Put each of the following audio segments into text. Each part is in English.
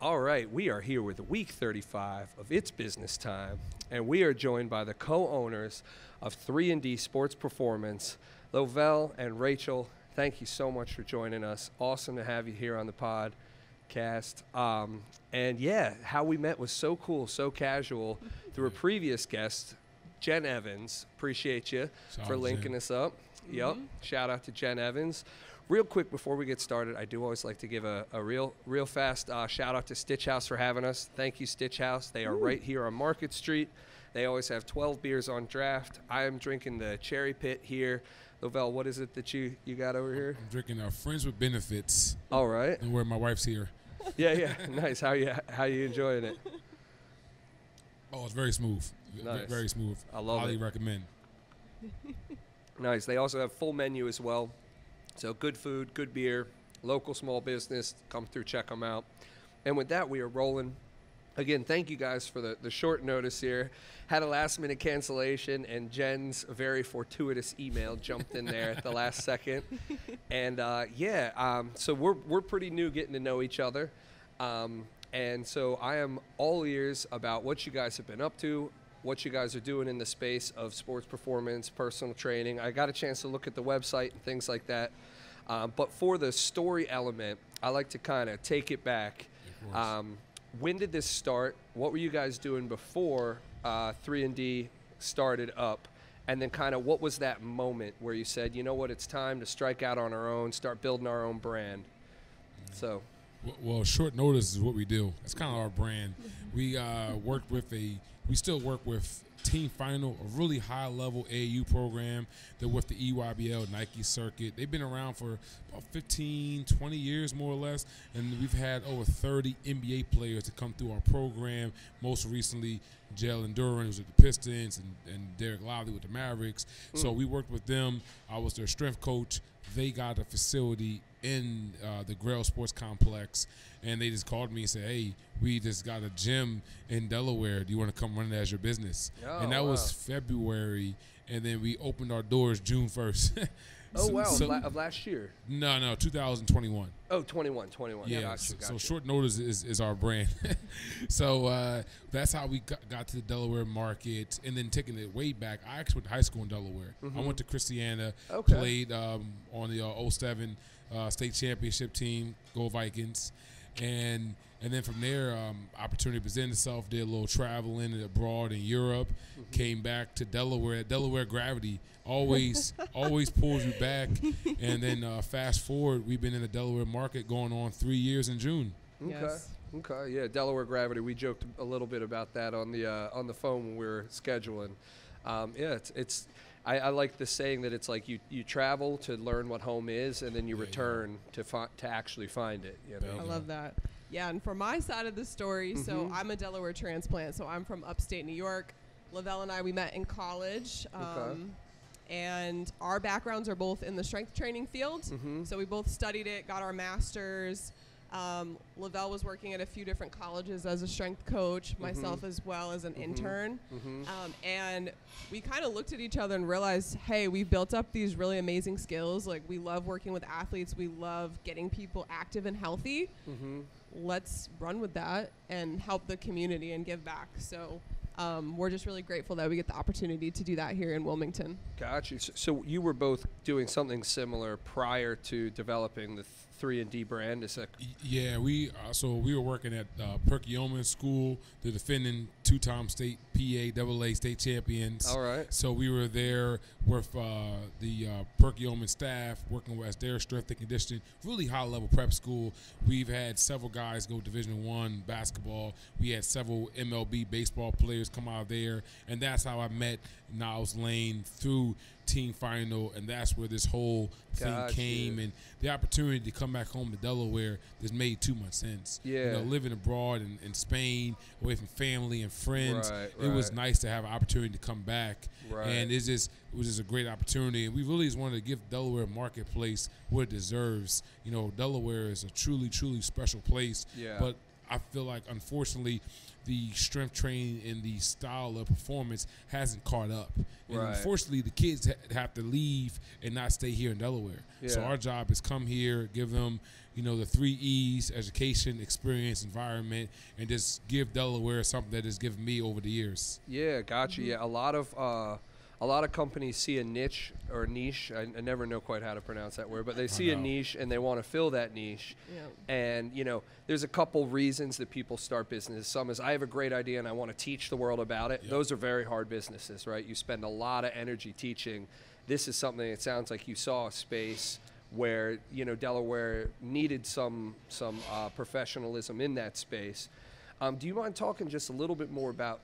All right, we are here with week 35 of It's Business Time, and we are joined by the co-owners of 3D Sports Performance, Lovell and Raychel. Thank you so much for joining us. Awesome to have you here on the podcast. And yeah, how we met was so cool, so casual. Through a previous guest, Jen Evans. Appreciate you for linking us up. Yep. Shout out to Jen Evans. Real quick before we get started, I do always like to give a real fast shout out to Stitch House for having us. Thank you, Stitch House. They are right here on Market Street. They always have 12 beers on draft. I am drinking the Cherry Pit here. Lovell, what is it that you got over here? I'm drinking Friends with Benefits. All right. And where my wife's here. Yeah. Nice. How you enjoying it? Oh, it's very smooth. Nice. Very smooth. I love it. Highly recommend. Nice. They also have full menu as well. So good food, good beer, local small business. Come through, check them out. And with that, we are rolling. Again, thank you guys for the short notice here. Had a last-minute cancellation, and Jen's very fortuitous email jumped in there at the last second. And, so we're pretty new getting to know each other. And so I am all ears about what you guys have been up to, what you guys are doing in the space of sports performance, personal training. I got a chance to look at the website and things like that. But for the story element, I like to kind of take it back. When did this start? What were you guys doing before 3D started up? And then kind of what was that moment where you said, you know what, it's time to strike out on our own, start building our own brand? So. Well, short notice is what we do. That's kind of our brand. We we still work with Team Final, a really high-level AAU program. They're with the EYBL Nike circuit. They've been around for about 15, 20 years, more or less, and we've had over 30 NBA players to come through our program. Most recently, Jalen Duran was with the Pistons, and Derek Lively with the Mavericks. So we worked with them. I was their strength coach. They got a facility in the Grail Sports Complex, and they just called me and said, hey, we just got a gym in Delaware. Do you want to come run it as your business? And that was February, and then we opened our doors June 1st. Of last year? No, 2021. Oh, 21. Yeah, Gotcha. So short notice is our brand. So that's how we got to the Delaware market. And then taking it way back, I actually went to high school in Delaware. I went to Christiana, played on the 07 state championship team, Go Vikings. And then from there, opportunity presented itself, did a little traveling abroad in Europe, came back to Delaware. Delaware gravity always pulls you back. And then fast forward, we've been in the Delaware market going on 3 years in June. Okay, yeah, Delaware gravity. We joked a little bit about that on the phone when we were scheduling. I like the saying that it's like you travel to learn what home is, and then you return to actually find it. You know? I love that. Yeah, and for my side of the story, so I'm a Delaware transplant, so I'm from upstate New York. Lovell and I, we met in college, and our backgrounds are both in the strength training field. So we both studied it, got our masters. Lovell was working at a few different colleges as a strength coach, myself as well as an intern. And we kind of looked at each other and realized, hey, we built up these really amazing skills. Like, we love working with athletes. We love getting people active and healthy. Let's run with that and help the community and give back. So we're just really grateful that we get the opportunity to do that here in Wilmington. Got you. So you were both doing something similar prior to developing the 3D brand. Is that? Yeah, we were working at Perkiomen School, the defending two-time state PA state champions. All right. So we were there with the Perkiomen staff, working as their strength and conditioning, really high-level prep school. We've had several guys go Division I basketball. We had several MLB baseball players come out of there, and that's how I met Niles Lane through Team Final, and that's where this whole thing came. And the opportunity to come back home to Delaware just made too much sense. Yeah. You know, living abroad in Spain, away from family and friends, right. It was nice to have an opportunity to come back. Right. And it was just a great opportunity. And we really just wanted to give Delaware marketplace what it deserves. You know, Delaware is a truly, truly special place. Yeah. But I feel like, unfortunately, the strength training and the style of performance hasn't caught up. And unfortunately, the kids have to leave and not stay here in Delaware. So our job is come here, give them, you know, the 3 E's: education, experience, environment, and just give Delaware something that has given me over the years. Yeah, gotcha. Yeah, a lot of companies see a niche or niche. I never know quite how to pronounce that word, but they see a niche and they want to fill that niche. Yeah. And, you know, there's a couple reasons that people start businesses. Some is, I have a great idea and I want to teach the world about it. Yep. Those are very hard businesses, right? You spend a lot of energy teaching. This is something, it sounds like you saw a space where, you know, Delaware needed some professionalism in that space. Do you mind talking just a little bit more about,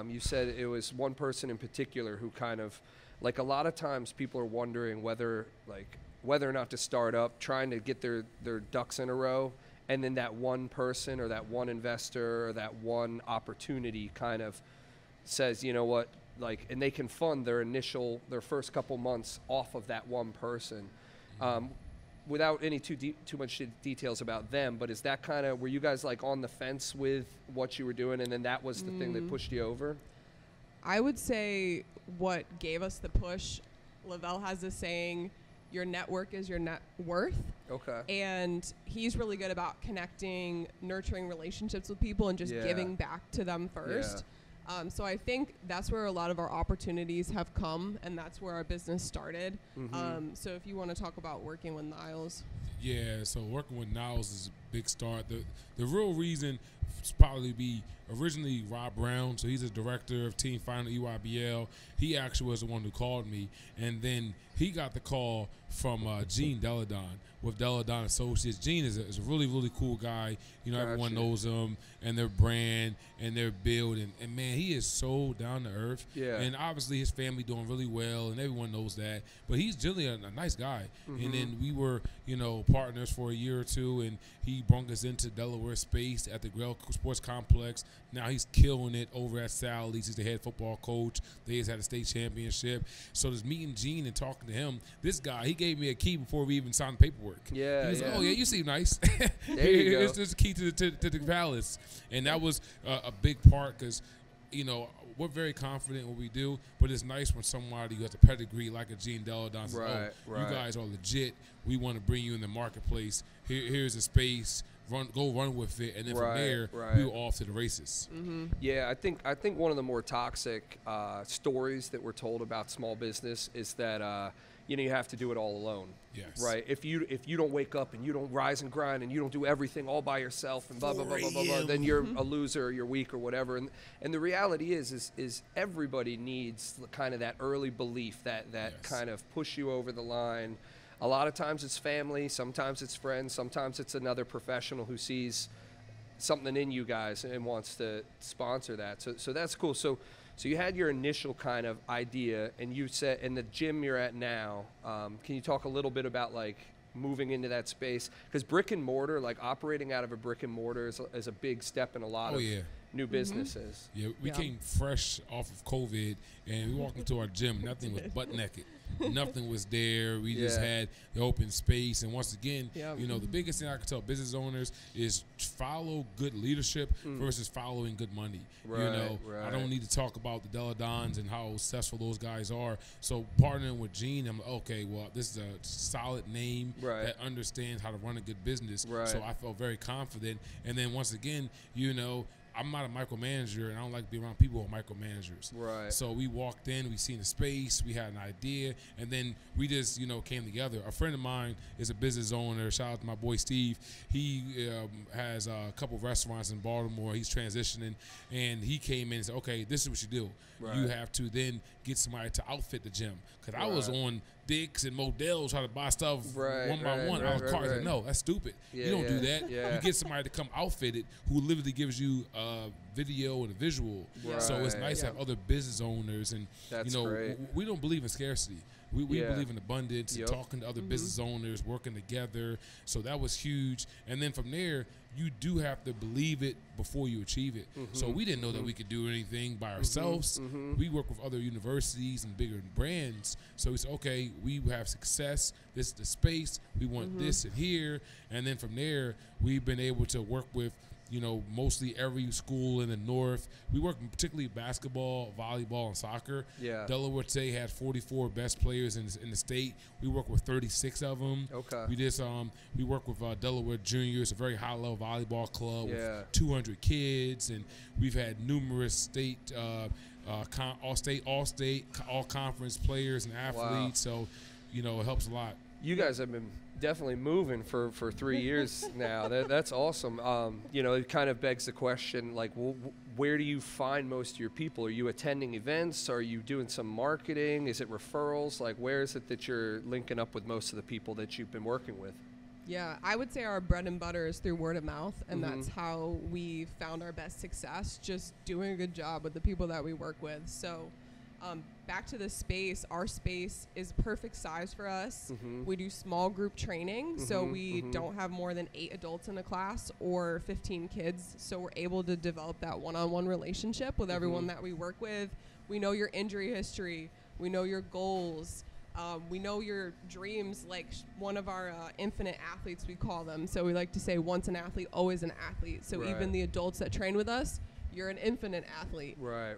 you said it was one person in particular who kind of, like, a lot of times people are wondering whether or not to start up, trying to get their ducks in a row, and then that one person or that one investor or that one opportunity kind of says, you know what, like, and they can fund their first couple months off of that one person. Without any too much details about them, but is that kind of, were you guys like on the fence with what you were doing, and then that was the thing that pushed you over? I would say what gave us the push, Lovell has this saying, your network is your net worth. Okay. And he's really good about connecting, nurturing relationships with people and just giving back to them first. So I think that's where a lot of our opportunities have come, and that's where our business started. So if you want to talk about working with Niles. Yeah, so working with Niles is a big start. The real reason is probably be originally Rob Brown, so he's a director of Team Final EYBL. He actually was the one who called me, and then he got the call from Gene Deladon with Deladon Associates. Gene is a really, really cool guy. You know, everyone knows him and their brand and their build. And man, he is so down to earth. Yeah. And obviously his family doing really well, and everyone knows that. But he's generally a nice guy. And then we were, you know, partners for a year or two, and he brought us into Delaware space at the Grail Sports Complex. Now he's killing it over at Sally's. He's the head football coach. They just had a state championship. So just meeting Gene and talking to him, this guy, he gave me a key before we even signed the paperwork. Yeah, he was like, oh, yeah, you seem nice. There you go. Here's the key to the palace. And that was a big part because, you know, we're very confident in what we do, but it's nice when somebody who has a pedigree like a Gene Deladon says, you guys are legit. We want to bring you in the marketplace. Here's a space. Go run with it, and then from there, we were off to the races. Yeah, I think one of the more toxic stories that we're told about small business is that you know, you have to do it all alone. Yes. Right. If you don't wake up and you don't rise and grind and you don't do everything all by yourself and blah blah blah blah blah, blah, then you're a loser or you're weak or whatever. And the reality is everybody needs kind of that early belief that kind of push you over the line. A lot of times it's family, sometimes it's friends, sometimes it's another professional who sees something in you guys and wants to sponsor that. So that's cool. So you had your initial kind of idea, and you said in the gym you're at now, can you talk a little bit about like moving into that space? Because brick and mortar, like operating out of a brick and mortar is a big step in a lot of new businesses. Yeah, we came fresh off of COVID, and we walked into our gym, nothing was butt naked. Nothing was there. We just had the open space. And once again, you know, the biggest thing I can tell business owners is follow good leadership versus following good money. You know, I don't need to talk about the Deladons and how successful those guys are. So partnering with Gene, I'm like, okay, well, this is a solid name that understands how to run a good business. So I felt very confident. And then once again, you know, I'm not a micromanager, and I don't like to be around people who are micromanagers. So we walked in, we seen the space, we had an idea, and then we just, you know, came together. A friend of mine is a business owner. Shout out to my boy Steve. He has a couple restaurants in Baltimore. He's transitioning, and he came in and said, okay, this is what you do. You have to then get somebody to outfit the gym. Because I was on Dick's and Modell's trying to buy stuff one by one. I was cars. Like, no, that's stupid. You don't do that. You get somebody to come outfit it who literally gives you a video and a visual. So it's nice to have other business owners. And, you know, we don't believe in scarcity. We believe in abundance, and talking to other business owners, working together. So that was huge. And then from there, you do have to believe it before you achieve it. So we didn't know that we could do anything by ourselves. We work with other universities and bigger brands. So we said, okay, we have success. This is the space. We want this and here. And then from there, we've been able to work with mostly every school in the north. We work particularly basketball, volleyball, and soccer. Yeah. Delaware today had 44 best players in the state. We work with 36 of them. Okay. We work with Delaware Juniors, a very high-level volleyball club with 200 kids, and we've had numerous state, all conference players and athletes. Wow. So, it helps a lot. You guys have been definitely moving for 3 years now. That's awesome. It kind of begs the question, like, where do you find most of your people? Are you attending events? Are you doing some marketing? Is it referrals? Like, where is it that you're linking up with most of the people that you've been working with? Yeah, I would say our bread and butter is through word of mouth, and that's how we found our best success, just doing a good job with the people that we work with. So back to the space, our space is perfect size for us. We do small group training, so we don't have more than 8 adults in a class or 15 kids, so we're able to develop that one-on-one relationship with everyone that we work with. We know your injury history, we know your goals, we know your dreams, like one of our infinite athletes, we call them. So we like to say once an athlete, always an athlete. So even the adults that train with us, you're an infinite athlete. Right.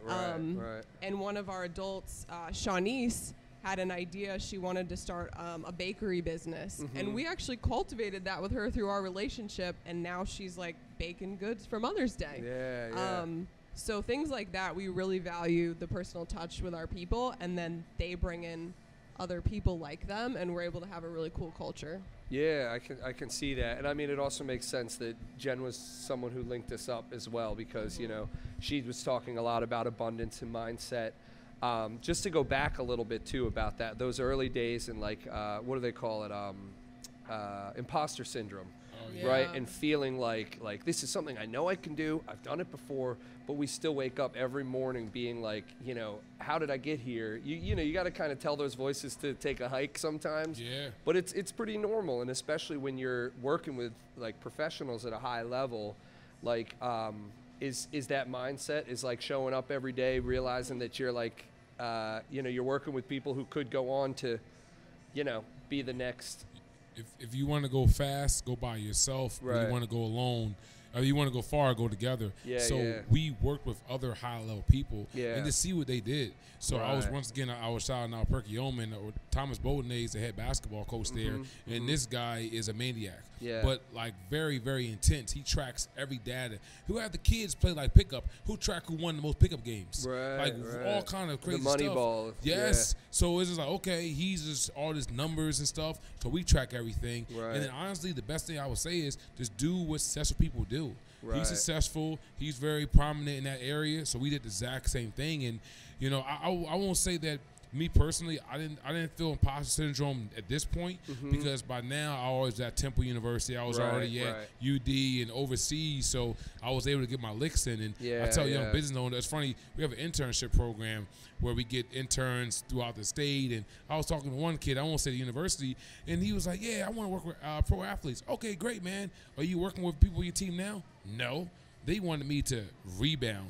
And one of our adults, Shawnice, had an idea. She wanted to start a bakery business. And we actually cultivated that with her through our relationship. And now she's like baking goods for Mother's Day. Yeah. So things like that, we really value the personal touch with our people. And then they bring in other people like them, and we're able to have a really cool culture. Yeah, I can see that. And I mean, it also makes sense that Jen was someone who linked us up as well, because, she was talking a lot about abundance and mindset. Just to go back a little bit too about that, those early days and like, what do they call it? Imposter syndrome. Right, and feeling like this is something I know I can do. I've done it before, but we still wake up every morning being like, how did I get here? You got to kind of tell those voices to take a hike sometimes. Yeah. But it's pretty normal, and especially when you're working with like professionals at a high level, like is that mindset is like showing up every day, realizing that you're like, you're working with people who could go on to, be the next. If you want to go fast, go by yourself. Right. Or you want to go alone, or you want to go far, go together. We worked with other high-level people and to see what they did. So I was I was shouting out Perky Yeoman, or Thomas Bowdenay, the head basketball coach there, and this guy is a maniac. Yeah. But like very, very intense. He tracks every data. Who had the kids play like pickup? Who track who won the most pickup games? All kind of crazy stuff. The money ball. Yes. Yeah. So it's just like, okay, he's just all this numbers and stuff. So we track everything. Right. And then honestly, the best thing I would say is just do what successful people do. Right. He's successful. He's very prominent in that area. So we did the exact same thing. And I won't say that. Me personally, I didn't feel imposter syndrome at this point because by now I was at Temple University. I was already at UD and overseas, so I was able to get my licks in. And I tell young business owners, it's funny, we have an internship program where we get interns throughout the state. And I was talking to one kid, I won't say the university, and he was like, "Yeah, I want to work with pro athletes." Okay, great, man. Are you working with people on your team now? No. They wanted me to rebound.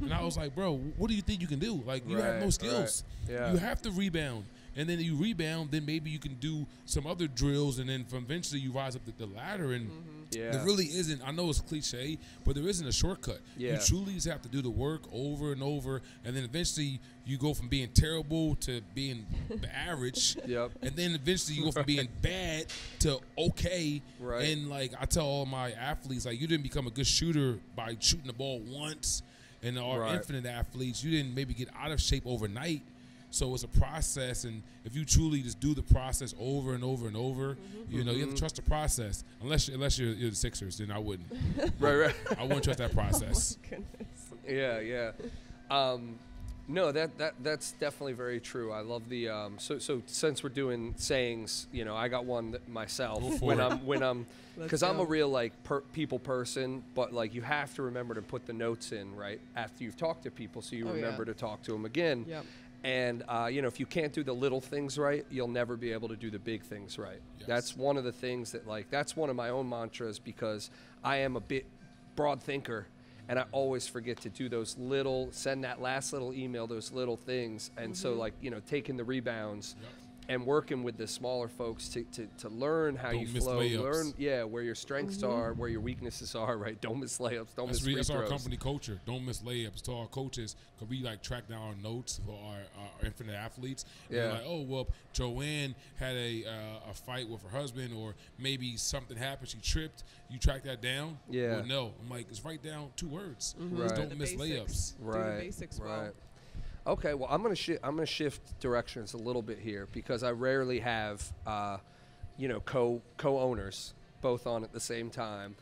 And I was like, bro, what do you think you can do? Like, you have no skills. Right. Yeah. You have to rebound. And then you rebound, then maybe you can do some other drills, and then from eventually you rise up the ladder. And there really isn't, I know it's cliche, but there isn't a shortcut. Yeah. You truly just have to do the work over and over, and then eventually you go from being terrible to being average. And then eventually you go from being bad to okay. Right. And like I tell all my athletes, like, you didn't become a good shooter by shooting the ball once. And our infinite athletes, you didn't maybe get out of shape overnight. So it's a process, and if you truly just do the process over and over and over, you have to trust the process. Unless you're the Sixers, then I wouldn't. Right. I wouldn't trust that process. Oh my goodness. Yeah. No, that's definitely very true. I love the so since we're doing sayings, I got one myself when I'm because I'm a real like people person, but like you have to remember to put the notes in right after you've talked to people, so you remember to talk to them again. Yep. And if you can't do the little things right, you'll never be able to do the big things right. Yes. That's one of the things that that's one of my own mantras, because I am a bit broad thinker. And I always forget to do send that last little email, those little things. And so taking the rebounds, and working with the smaller folks to learn how you flow, learn where your strengths are, where your weaknesses are, right? Don't miss layups, don't miss free throws. That's our company culture. Don't miss layups. To our coaches, because we like track down our notes for our infinite athletes. And we're like, oh well, Joanne had a fight with her husband, or maybe something happened, she tripped. You track that down? Yeah. Well, no. I'm like, just write down 2 words. Right. Don't miss layups. Right. Do the basics well. Okay, well, I'm gonna shift directions a little bit here, because I rarely have, co-owners both on at the same time.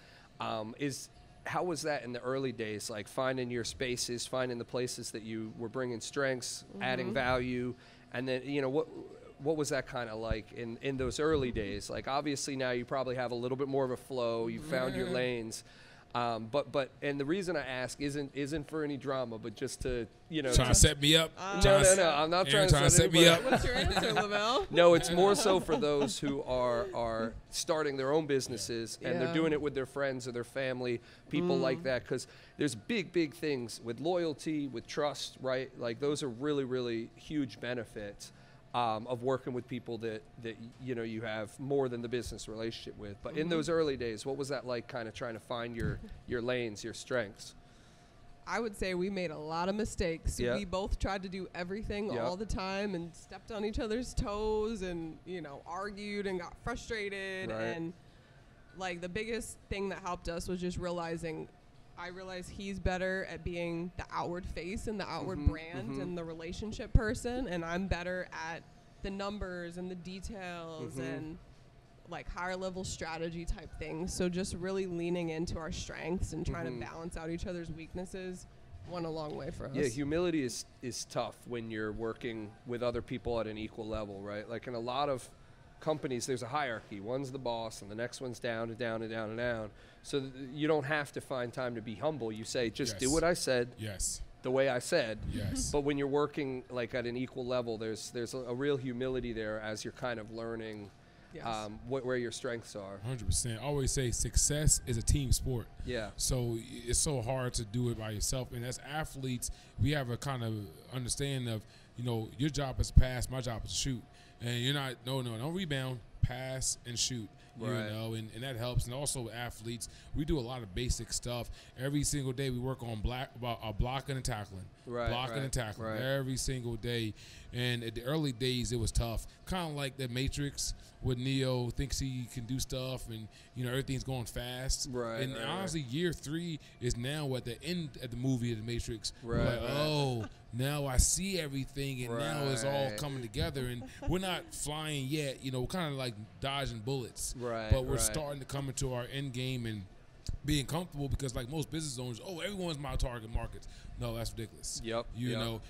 How was that in the early days, like finding your spaces, finding the places that you were bringing strengths, adding value, and then what was that kind of like in those early days? Like, obviously now you probably have a little bit more of a flow. You found your lanes. But the reason I ask isn't for any drama, but just to trying to set me up. No, I'm not trying to set me up. What's your answer, Lovell? No, it's more so for those who are starting their own businesses and they're doing it with their friends or their family, people like that, because there's big things with loyalty, with trust, right? Like, those are really, really huge benefits of working with people that you have more than the business relationship with. But in those early days, what was that like, kind of trying to find your lanes, your strengths? I would say we made a lot of mistakes. Yeah. We both tried to do everything all the time and stepped on each other's toes and, argued and got frustrated. Right. And like, the biggest thing that helped us was just I realized he's better at being the outward face and the outward brand and the relationship person, and I'm better at the numbers and the details and like higher level strategy type things. So just really leaning into our strengths and trying to balance out each other's weaknesses went a long way for us. Yeah, humility is tough when you're working with other people at an equal level, right? Like, in a lot of companies, there's a hierarchy. One's the boss and the next one's down and down and down and down. So you don't have to find time to be humble. You say, just do what I said. Yes. The way I said. Yes. But when you're working like at an equal level, there's a real humility there as you're kind of learning where your strengths are. 100%. I always say success is a team sport. Yeah. So it's so hard to do it by yourself. And as athletes, we have a kind of understanding of, your job is to pass, my job is to shoot. And you're not, don't rebound, pass and shoot. Right. And that helps. And also athletes, we do a lot of basic stuff. Every single day we work on blocking and tackling. Blocking and tackling every single day. And at the early days, it was tough. Kind of like the Matrix, with Neo thinks he can do stuff and, everything's going fast. Right. And honestly, year 3 is now at the end of the movie of the Matrix. Right. We're like, oh, now I see everything, and now it's all coming together. And we're not flying yet. We're kind of like dodging bullets. Right. But we're starting to come into our end game and being comfortable, because like most business owners, everyone's my target market. No, that's ridiculous. Yep.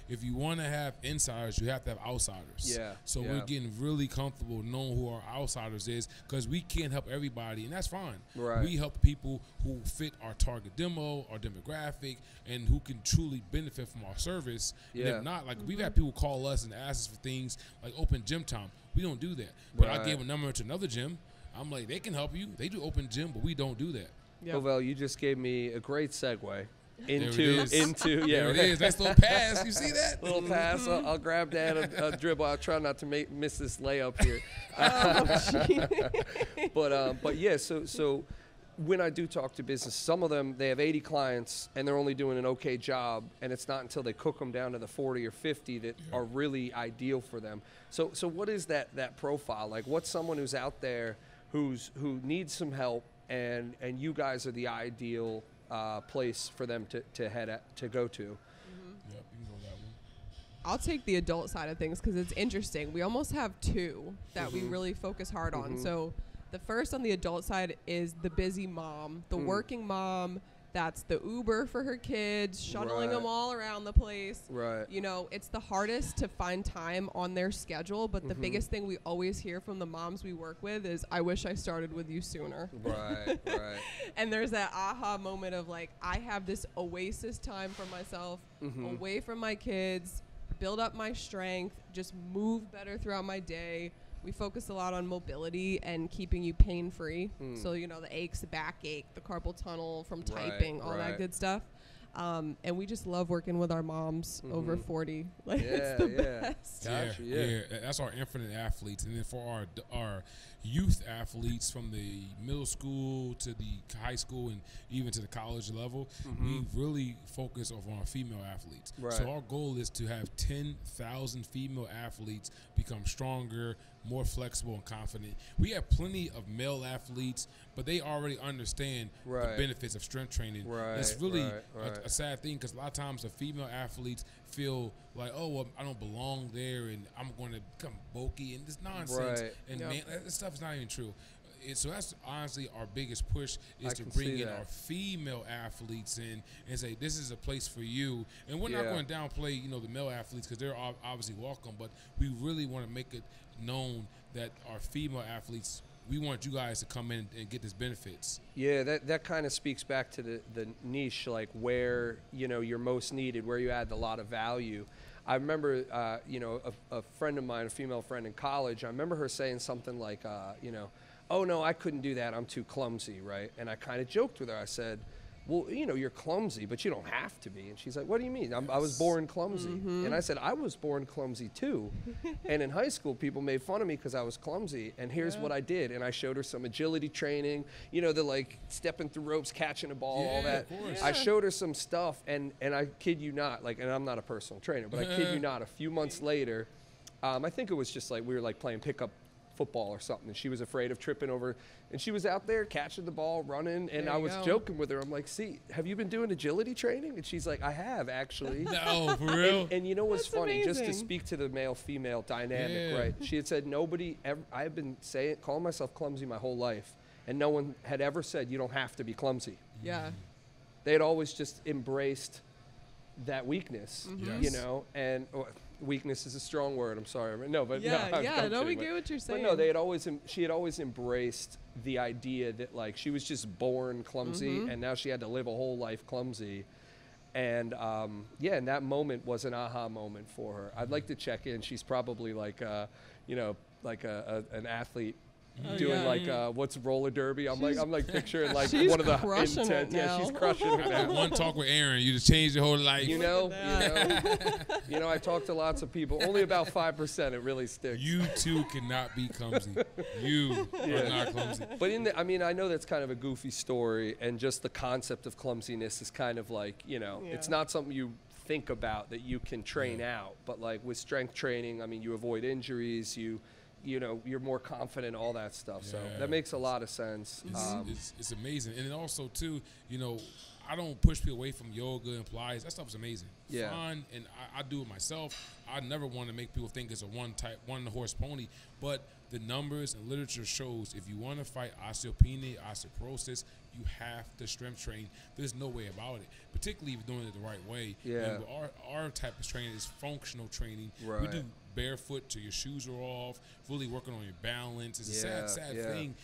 If you want to have insiders, you have to have outsiders. Yeah. So we're getting really comfortable knowing who our outsiders is, because we can't help everybody, and that's fine. Right. We help people who fit our target demo, our demographic, and who can truly benefit from our service. Yeah. And if not, like we've had people call us and ask us for things like open gym time. We don't do that. But I gave a number to another gym. I'm like, they can help you. They do open gym, but we don't do that. Yep. Lovell, you just gave me a great segue into there it is. That's a little pass. You see that? Little pass. I'll grab that a dribble. I'll try not to miss this layup here. But yeah. So when I do talk to business, some of them, they have 80 clients and they're only doing an okay job, and it's not until they cook them down to the 40 or 50 that are really ideal for them. So what is that profile? Like, what's someone who's out there who needs some help, and you guys are the ideal place for them to go to? Yep, you can go that one. I'll take the adult side of things, because it's interesting. We almost have 2 that we really focus hard on. So the first on the adult side is the busy mom, the working mom. That's the Uber for her kids, shuttling them all around the place. Right. It's the hardest to find time on their schedule, but the biggest thing we always hear from the moms we work with is, I wish I started with you sooner. Right. And there's that aha moment of like, I have this oasis time for myself, away from my kids, build up my strength, just move better throughout my day. We focus a lot on mobility and keeping you pain-free. So, the aches, the backache, the carpal tunnel from typing, all that good stuff. And we just love working with our moms over 40. Like, Yeah, it's the yeah. best. Gotcha, yeah, yeah. that's our infinite athletes, and then for our youth athletes from the middle school to the high school and even to the college level, we really focus on our female athletes. Right. So our goal is to have 10,000 female athletes become stronger, more flexible, and confident. We have plenty of male athletes, but they already understand the Right. benefits of strength training. Right, It's really right. a sad thing, because a lot of times the female athletes feel like, oh, well, I don't belong there, and I'm going to become bulky, and this nonsense. Right. And Yep. man, that stuff is not even true. So that's honestly our biggest push, is I to can bring see in that. our female athletes in and say, this is a place for you. And we're not Yeah. going to downplay, the male athletes, because they're obviously welcome, but we really want to make it known that our female athletes, we want you guys to come in and get these benefits. Yeah, that kind of speaks back to the niche, like where, you're most needed, where you add a lot of value. I remember, a friend of mine, a female friend in college, I remember her saying something like, oh, no, I couldn't do that. I'm too clumsy, right? And I kind of joked with her. I said, well, you're clumsy, but you don't have to be. And she's like, what do you mean? I was born clumsy. And I said, I was born clumsy too. And in high school, people made fun of me because I was clumsy. And here's what I did. And I showed her some agility training, the like stepping through ropes, catching a ball, all that. Of course. I showed her some stuff, and I kid you not, and I'm not a personal trainer, but I kid you not, a few months later, I think it was just like we were like playing pickup football or something, and she was afraid of tripping over, and she was out there catching the ball, running, and There I you was go. joking with her. I'm like, see, have you been doing agility training? And she's like, I have, actually. No, for real? And you know what's That's funny, just to amazing. speak to the male-female dynamic, Yeah. right? She had said nobody ever, I've been calling myself clumsy my whole life, and no one had ever said you don't have to be clumsy. Yeah. They had always just embraced that weakness, Yes. and weakness is a strong word. I'm sorry. No, but Yeah, no, I'm yeah. No, kidding, we but- get what you're But saying. no, she had always embraced the idea that like she was just born clumsy, and now she had to live a whole life clumsy. And and that moment was an aha moment for her. I'd like to check in. She's probably like, an athlete. Oh, Doing yeah. like what's roller derby? I'm She's- like picturing like she's one of the crushing it intense. Yeah, now. she's crushing it That now. one talk with Aaron, you just changed your whole life. You Look at know, I talk to lots of people. Only about 5% it really sticks. You too cannot be clumsy. You are not clumsy. But I know that's kind of a goofy story, and just the concept of clumsiness is kind of like, it's not something you think about that you can train out. But like with strength training, you avoid injuries, you're more confident, all that stuff. So Yeah. that makes a lot of sense. It's amazing. And then also, too, I don't push people away from yoga and Pilates. That stuff's amazing. Yeah. Fun, and I do it myself. I never want to make people think it's a one-horse pony. But the numbers and literature shows if you want to fight osteopenia, osteoporosis, you have to strength train. There's no way about it, particularly if you're doing it the right way. Yeah. And our type of training is functional training. We Right. do barefoot till your shoes are off, really working on your balance. It's a Yeah, sad yeah. thing.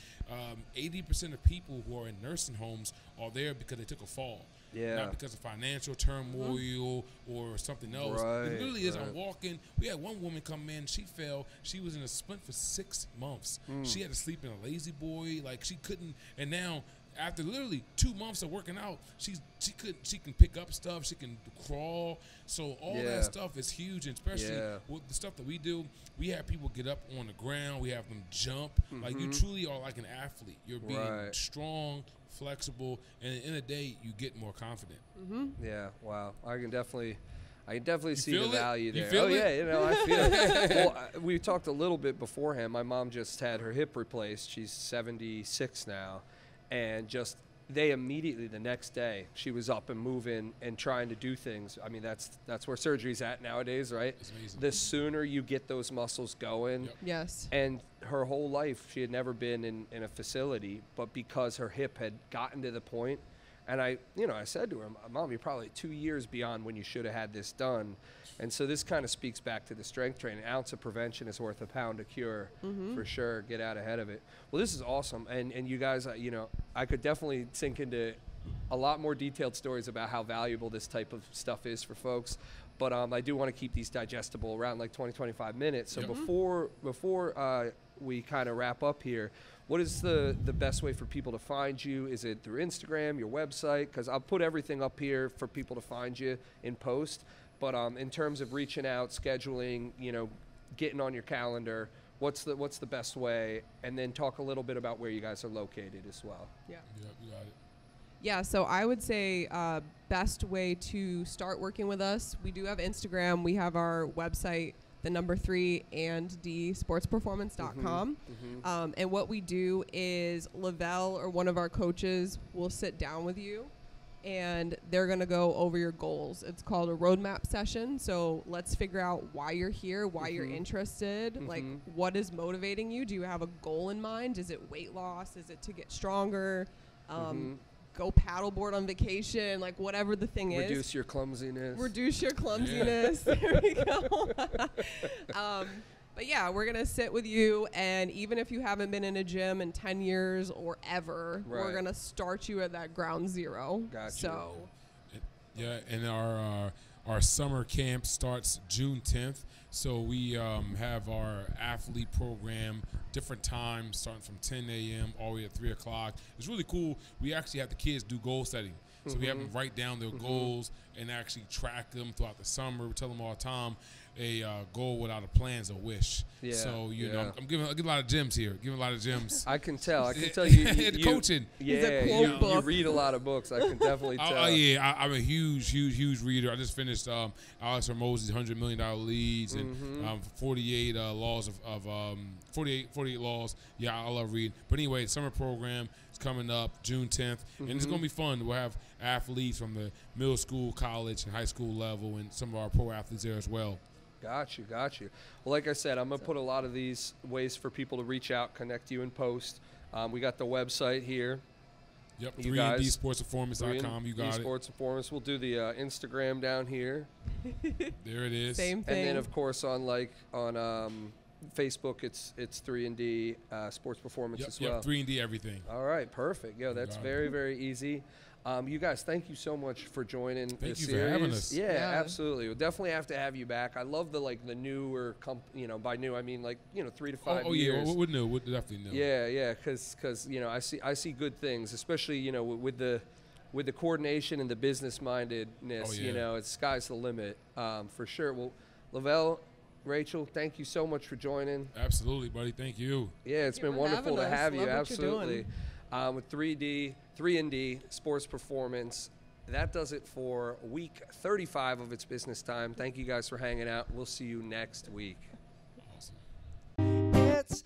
80% of people who are in nursing homes are there because they took a fall. Yeah. Not because of financial turmoil or something else. Right, It literally is. I'm right. walking. We had one woman come in. She fell. She was in a splint for 6 months. She had to sleep in a lazy boy. Like she couldn't. And now, after literally 2 months of working out, she can pick up stuff. She can crawl. So all Yeah. that stuff is huge, and especially Yeah. with the stuff that we do. We have people get up on the ground. We have them jump. Like you Mhm. truly are like an athlete. You're being Right. strong, flexible, and in the day you get more confident. Yeah, wow. I can definitely see the feel it? value You there. feel Oh it? yeah, I feel it. Well, we talked a little bit beforehand. My mom just had her hip replaced. She's 76 now, and they immediately the next day she was up and moving and trying to do things. That's where surgery's at nowadays, right? It's amazing. The sooner you get those muscles going. Yep. Yes. And her whole life, she had never been in a facility, but because her hip had gotten to the point, and I said to her, Mom, you're probably 2 years beyond when you should have had this done. And so this kind of speaks back to the strength training. An ounce of prevention is worth a pound of cure, for sure. Get out ahead of it. Well, this is awesome. And you guys, I could definitely sink into a lot more detailed stories about how valuable this type of stuff is for folks. But I do want to keep these digestible, around like 20-25 minutes. So Yep. before we kind of wrap up here, what is the best way for people to find you? Is it through Instagram, your website? Because I'll put everything up here for people to find you in post. But in terms of reaching out, scheduling, getting on your calendar, what's the best way? And then talk a little bit about where you guys are located as well. Yeah. Yep, you got it. Yeah, so I would say best way to start working with us, we do have Instagram. We have our website, the number 3 and D sportsperformance.com. And what we do is Lovell or one of our coaches will sit down with you and they're going to go over your goals. It's called a roadmap session. So let's figure out why you're here, why you're interested, like what is motivating you. Do you have a goal in mind? Is it weight loss? Is it to get stronger? Go paddleboard on vacation, like whatever the thing is. Reduce your clumsiness. Reduce your clumsiness. Yeah. There we go. But yeah, we're going to sit with you, and even if you haven't been in a gym in 10 years or ever, we're going to start you at that ground zero. Gotcha. So. Yeah, and our summer camp starts June 10th. So we have our athlete program, different times, starting from 10 a.m. all the way at 3 o'clock. It's really cool. We actually have the kids do goal setting. So we have them write down their goals and actually track them throughout the summer. We tell them all the time, a goal without a plan is a wish. Yeah, so, you know, I'm giving a lot of gems here. Giving a lot of gems. I can tell you coaching. Yeah, you read a lot of books. I can definitely tell. I'm a huge reader. I just finished Alex Hormozy's $100 Million Leads and 48 laws of 48 laws. Yeah, I love reading. But anyway, the summer program is coming up June 10th, and it's going to be fun. We'll have athletes from the middle school, college, and high school level, and some of our pro athletes there as well. Got you. Well, like I said, I'm going to put a lot of these ways for people to reach out, connect you, and post. We got the website here. Yep, 3ndsportsperformance.com. You got it. Sports Performance. We'll do the Instagram down here. There it is. Same thing. And then, of course, on Facebook, it's 3D Sports Performance as well. Yep, 3D everything. All right, perfect. Yeah, that's very, very easy. You guys, thank you so much for joining this series. Thank you for having us. Yeah, absolutely. We'll definitely have to have you back. I love the newer, by new I mean 3 to 5 years. Oh yeah, we're new. We're definitely new. Yeah, because I see good things, especially with the coordination and the business mindedness. Oh, yeah. It's sky's the limit for sure. Well, Lovell, Rachel, thank you so much for joining. Absolutely, buddy. Thank you. Yeah, it's been wonderful to have you. Absolutely. With 3D Sports Performance. That does it for week 35 of It's Business Time. Thank you guys for hanging out. We'll see you next week. Awesome. It's